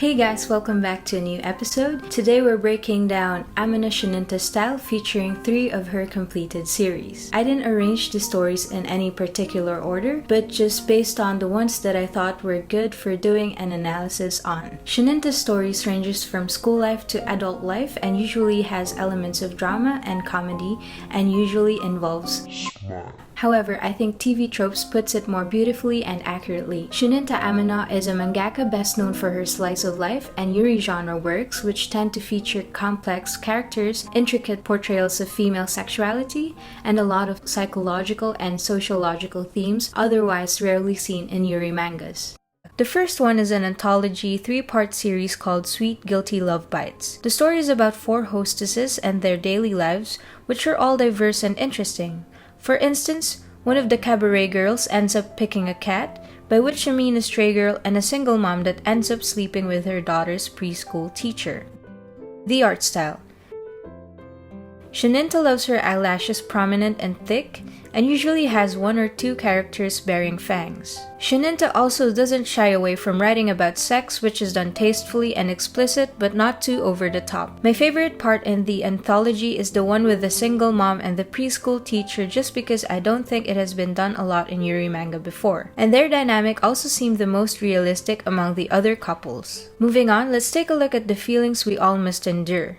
Hey guys, welcome back to a new episode. Today we're breaking down Amina Shininta's style featuring 3 of her completed series. I didn't arrange the stories in any particular order, but just based on the ones that I thought were good for doing an analysis on. Shininta's stories ranges from school life to adult life and usually has elements of drama and comedy and usually involves However, I think TV Tropes puts it more beautifully and accurately. Shininta Amina is a mangaka best known for her slice of life and yuri genre works, which tend to feature complex characters, intricate portrayals of female sexuality, and a lot of psychological and sociological themes otherwise rarely seen in yuri mangas. The first one is an anthology 3-part series called Sweet Guilty Love Bites. The story is about 4 hostesses and their daily lives, which are all diverse and interesting. For instance, one of the cabaret girls ends up picking a cat, by which I mean a stray girl and a single mom that ends up sleeping with her daughter's preschool teacher. The art style. Shininta loves her eyelashes prominent and thick, and usually has 1 or 2 characters bearing fangs. Shininta also doesn't shy away from writing about sex, which is done tastefully and explicit but not too over the top. My favorite part in the anthology is the one with the single mom and the preschool teacher, just because I don't think it has been done a lot in yuri manga before. And their dynamic also seemed the most realistic among the other couples. Moving on, let's take a look at the feelings we all must endure.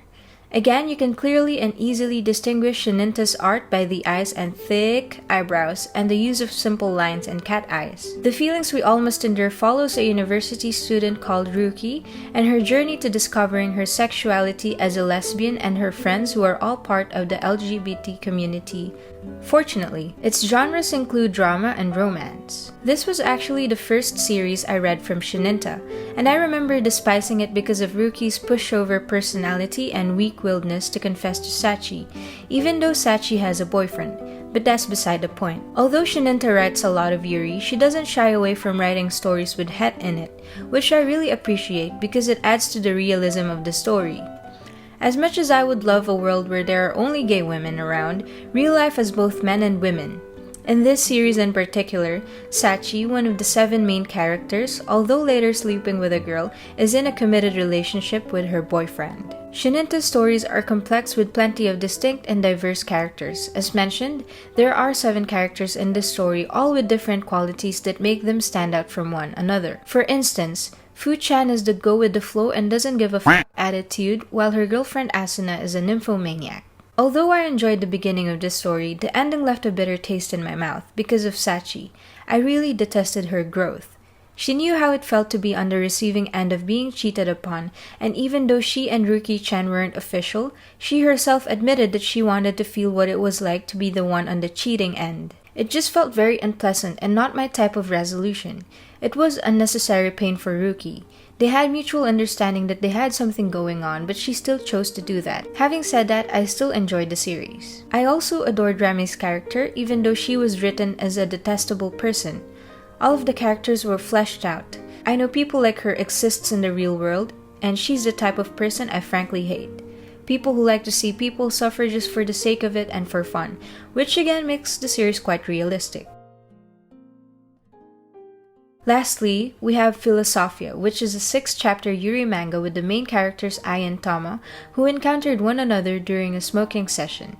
Again, you can clearly and easily distinguish Shininta's art by the eyes and thick eyebrows and the use of simple lines and cat eyes. The feelings we all must endure follows a university student called Ruki and her journey to discovering her sexuality as a lesbian and her friends who are all part of the LGBT community. Fortunately, its genres include drama and romance. This was actually the first series I read from Shininta, and I remember despising it because of Ruki's pushover personality and weak-willedness to confess to Sachi, even though Sachi has a boyfriend, but that's beside the point. Although Shininta writes a lot of yuri, she doesn't shy away from writing stories with het in it, which I really appreciate because it adds to the realism of the story. As much as I would love a world where there are only gay women around, real life has both men and women. In this series in particular, Sachi, one of the 7 main characters, although later sleeping with a girl, is in a committed relationship with her boyfriend. Shininta's stories are complex with plenty of distinct and diverse characters. As mentioned, there are 7 characters in this story, all with different qualities that make them stand out from one another. For instance, Fu-chan is the go-with-the-flow and doesn't give a f*** attitude, while her girlfriend Asuna is a nymphomaniac. Although I enjoyed the beginning of this story, the ending left a bitter taste in my mouth because of Sachi. I really detested her growth. She knew how it felt to be on the receiving end of being cheated upon, and even though she and Ruki-chan weren't official, she herself admitted that she wanted to feel what it was like to be the one on the cheating end. It just felt very unpleasant and not my type of resolution. It was unnecessary pain for Ruki. They had mutual understanding that they had something going on, but she still chose to do that. Having said that, I still enjoyed the series. I also adored Rami's character, even though she was written as a detestable person. All of the characters were fleshed out. I know people like her exists in the real world, and she's the type of person I frankly hate. People who like to see people suffer just for the sake of it and for fun, which again makes the series quite realistic. Lastly, we have Philosophia, which is a 6-chapter yuri manga with the main characters Ai and Tama, who encountered one another during a smoking session.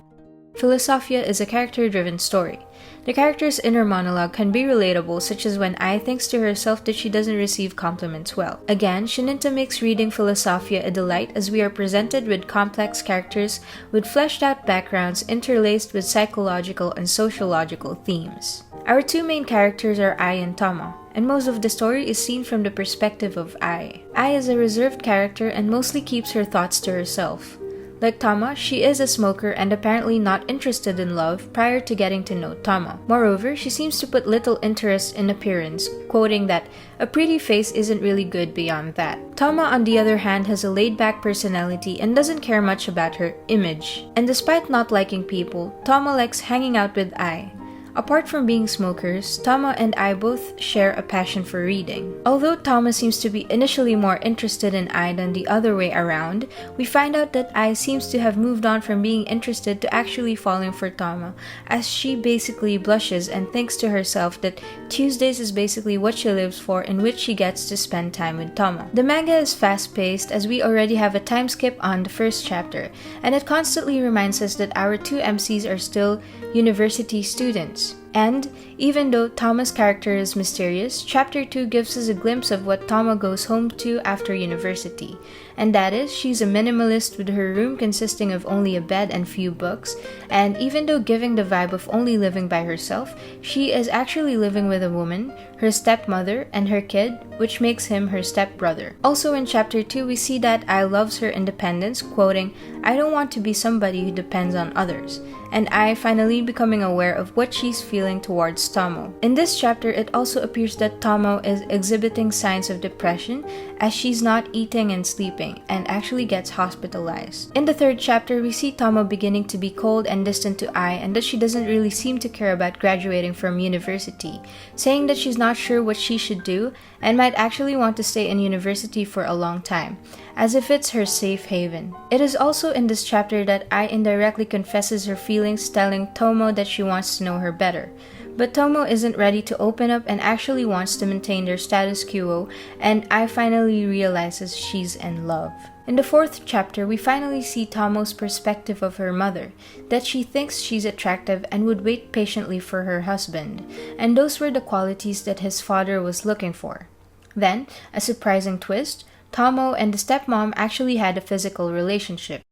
Philosophia is a character-driven story. The character's inner monologue can be relatable, such as when Ai thinks to herself that she doesn't receive compliments well. Again, Shininta makes reading Philosophia a delight as we are presented with complex characters with fleshed-out backgrounds interlaced with psychological and sociological themes. Our 2 main characters are Ai and Tama, and most of the story is seen from the perspective of Ai. Ai is a reserved character and mostly keeps her thoughts to herself. Like Tama, she is a smoker and apparently not interested in love prior to getting to know Tama. Moreover, she seems to put little interest in appearance, quoting that, "A pretty face isn't really good beyond that." Tama, on the other hand, has a laid-back personality and doesn't care much about her image. And despite not liking people, Tama likes hanging out with Ai. Apart from being smokers, Tama and Ai both share a passion for reading. Although Tama seems to be initially more interested in Ai than the other way around, we find out that Ai seems to have moved on from being interested to actually falling for Tama, as she basically blushes and thinks to herself that Tuesdays is basically what she lives for, in which she gets to spend time with Tama. The manga is fast-paced, as we already have a time skip on the first chapter, and it constantly reminds us that our two MCs are still university students. And even though Tama's character is mysterious, Chapter 2 gives us a glimpse of what Tama goes home to after university. And that is, she's a minimalist with her room consisting of only a bed and few books, and even though giving the vibe of only living by herself, she is actually living with a woman, her stepmother, and her kid, which makes him her stepbrother. Also in Chapter 2, we see that Ai loves her independence, quoting, "I don't want to be somebody who depends on others," and Ai finally becoming aware of what she's feeling towards Tomo. In this chapter, it also appears that Tomo is exhibiting signs of depression, as she's not eating and sleeping, and actually gets hospitalized. In the third chapter, we see Tomo beginning to be cold and distant to Ai, and that she doesn't really seem to care about graduating from university, saying that she's not sure what she should do, and might actually want to stay in university for a long time, as if it's her safe haven. It is also in this chapter that Ai indirectly confesses her feelings, telling Tomo that she wants to know her better. But Tomo isn't ready to open up and actually wants to maintain their status quo, and Ai finally realizes she's in love. In the fourth chapter, we finally see Tomo's perspective of her mother, that she thinks she's attractive and would wait patiently for her husband, and those were the qualities that his father was looking for. Then, a surprising twist, Tomo and the stepmom actually had a physical relationship.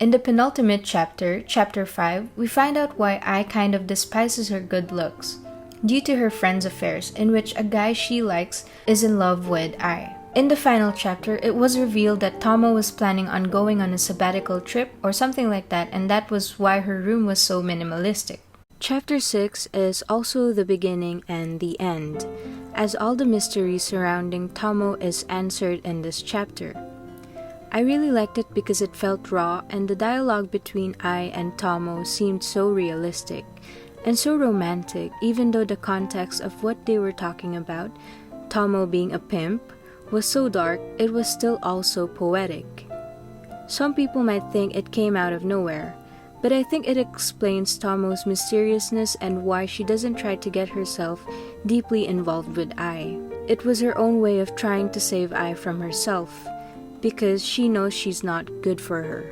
In the penultimate chapter, Chapter 5, we find out why Ai kind of despises her good looks, due to her friends' affairs in which a guy she likes is in love with Ai. In the final chapter, it was revealed that Tomo was planning on going on a sabbatical trip or something like that, and that was why her room was so minimalistic. Chapter 6 is also the beginning and the end, as all the mystery surrounding Tomo is answered in this chapter. I really liked it because it felt raw, and the dialogue between Ai and Tomo seemed so realistic and so romantic, even though the context of what they were talking about, Tomo being a pimp, was so dark, it was still also poetic. Some people might think it came out of nowhere, but I think it explains Tomo's mysteriousness and why she doesn't try to get herself deeply involved with Ai. It was her own way of trying to save Ai from herself, because she knows she's not good for her.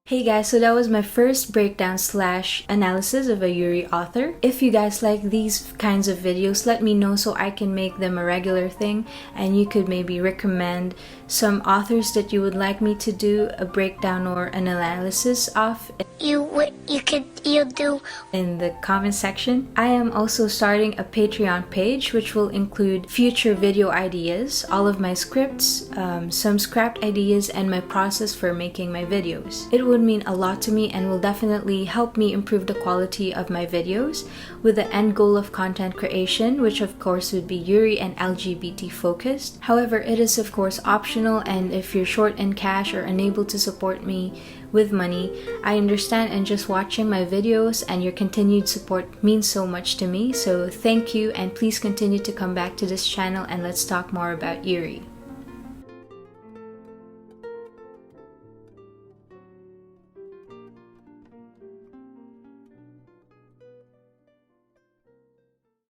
Hey guys, so that was my first breakdown / analysis of a Yuri author. If you guys like these kinds of videos, let me know so I can make them a regular thing, and you could maybe recommend some authors that you would like me to do a breakdown or an analysis of. You do in the comment section. I am also starting a Patreon page which will include future video ideas, all of my scripts, some scrapped ideas, and my process for making my videos. It would mean a lot to me and will definitely help me improve the quality of my videos with the end goal of content creation, which of course would be Yuri and LGBT focused. However, it is of course optional, and if you're short in cash or unable to support me with money, I understand, and just watching my videos and your continued support means so much to me. So thank you, and please continue to come back to this channel and let's talk more about Yuri.